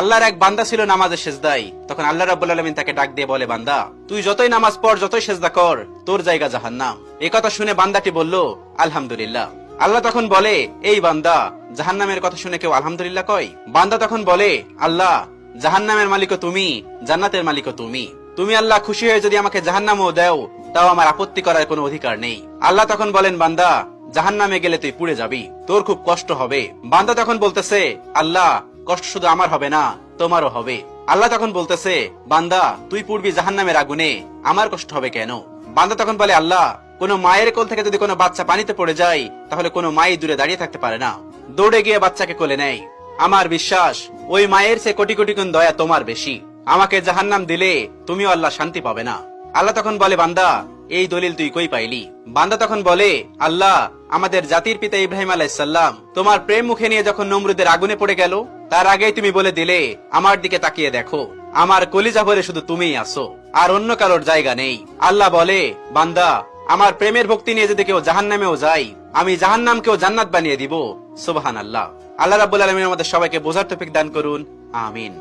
আল্লাহর এক বান্দা ছিল নামাজে সেজদায়। তখন আল্লাহ রাব্বুল আলামিন তাকে ডাক দিয়ে বলে, বান্দা তুই যতই নামাজ পড়, যতই সেজদা কর, তোর জায়গা জাহান্নাম। এই কথা শুনে বান্দাটি বলল, আলহামদুলিল্লাহ। আল্লাহ তখন বলে, এই বান্দা, জাহান্নামের কথা শুনে কেউ আলহামদুলিল্লাহ কয়? বান্দা তখন বলে, আল্লাহ, জাহান্নামের মালিকও তুমি, জান্নাতের মালিকও তুমি। তুমি আল্লাহ খুশি হয়ে যদি আমাকে জাহান্নামও দাও, তাও আমার আপত্তি করার কোনো অধিকার নেই। আল্লাহ তখন বলেন, বান্দা, জাহান্নামে গেলে তুই পুড়ে যাবি, তোর খুব কষ্ট হবে। বান্দা তখন বলতেছে, আল্লাহ, কষ্ট শুধু আমার হবে না, তোমারও হবে। আল্লাহ তখন বলতেছে, বান্দা, তুই পুড়বি জাহান্নামের আগুনে, আমার কষ্ট হবে কেন? বান্দা তখন বলে, আল্লাহ, কোন মায়ের কোল থেকে যদি কোনো বাচ্চা পানিতে পড়ে যায়, তাহলে কোনো মাই দূরে দাঁড়িয়ে থাকতে পারে না, দৌড়ে গিয়ে বাচ্চাকে কোলে নেয়। আমার বিশ্বাস, ওই মায়ের চেয়ে কোটি কোটি গুণ দয়া তোমার বেশি। আমাকে জাহান্নাম দিলে তুমিও আল্লাহ শান্তি পাবে না। আল্লাহ তখন বলে, বান্দা, এই দলিল তুই কই পাইলি? বান্দা তখন বলে, আল্লাহ, আমাদের জাতির পিতা ইব্রাহিম আলাইহিসসালাম তোমার প্রেম মুখে নিয়ে যখন নমরুদের আগুনে পড়ে গেল, তার আগেই তুমি বলে দিলে, আমার দিকে তাকিয়ে দেখো, আমার কলিজা ভরে শুধু তুমিই আসো, আর অন্য কারোর জায়গা নেই। আল্লাহ বলে, বান্দা, আমার প্রেমের ভক্তি নিয়ে যদি কেউ জাহান্নামেও যায়, আমি জাহান্নামকেও জান্নাত বানিয়ে দিব। সুবহানাল্লাহ। আল্লাহ রাব্বুল আলামিন আমাদের সবাইকে বোঝার তৌফিক দান করুন। আমিন।